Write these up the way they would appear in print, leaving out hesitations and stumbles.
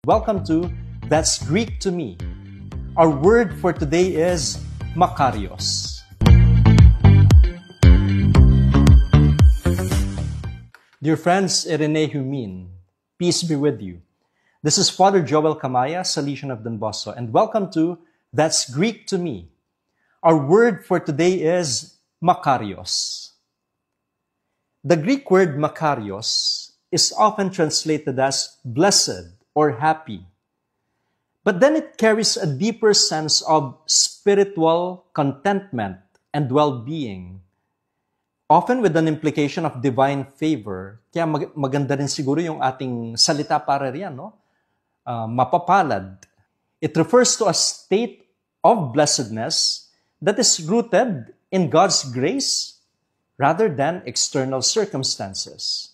Welcome to That's Greek to Me. Our word for today is Makarios. Dear friends, Irene Humin, peace be with you. This is Father Joel Kamaya, Salesian of Don Bosco, and welcome to That's Greek to Me. Our word for today is Makarios. The Greek word Makarios is often translated as blessed or happy. But then it carries a deeper sense of spiritual contentment and well-being, often with an implication of divine favor. Kaya maganda rin siguro yung ating salita para riyan, no? Mapapalad. It refers to a state of blessedness that is rooted in God's grace rather than external circumstances.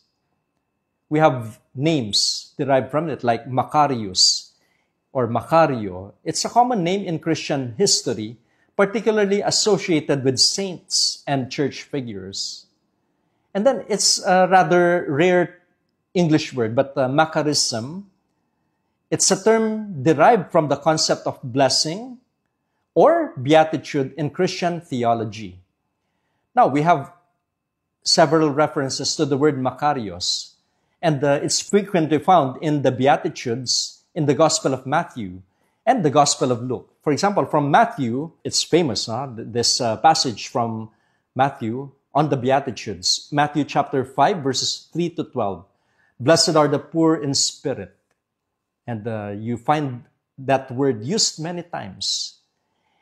We have names derived from it like Makarios or Makario. It's a common name in Christian history, particularly associated with saints and church figures. And then it's a rather rare English word, but Makarism, it's a term derived from the concept of blessing or beatitude in Christian theology. Now, we have several references to the word Makarios, and it's frequently found in the Beatitudes in the Gospel of Matthew and the Gospel of Luke. For example, from Matthew, it's famous, this passage from Matthew on the Beatitudes. Matthew chapter 5, verses 3 to 12. Blessed are the poor in spirit. And you find that word used many times.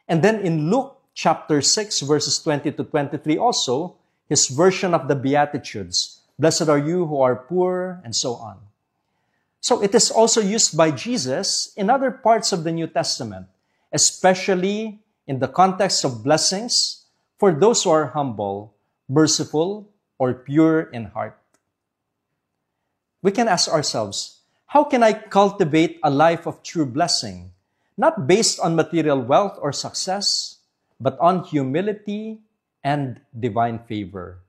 And then in Luke chapter 6, verses 20 to 23 also, his version of the Beatitudes. Blessed are you who are poor, and so on. So it is also used by Jesus in other parts of the New Testament, especially in the context of blessings for those who are humble, merciful, or pure in heart. We can ask ourselves, how can I cultivate a life of true blessing, not based on material wealth or success, but on humility and divine favor?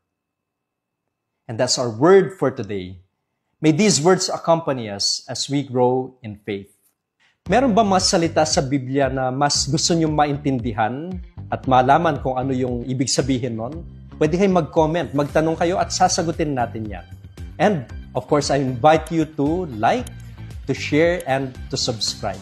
And that's our word for today. May these words accompany us as we grow in faith. Meron ba mga salita sa Biblia na mas gusto niyong maintindihan at malaman kung ano yung ibig sabihin nun? Pwede kayong mag-comment, magtanong kayo at sasagutin natin yan. And of course, I invite you to like, to share, and to subscribe.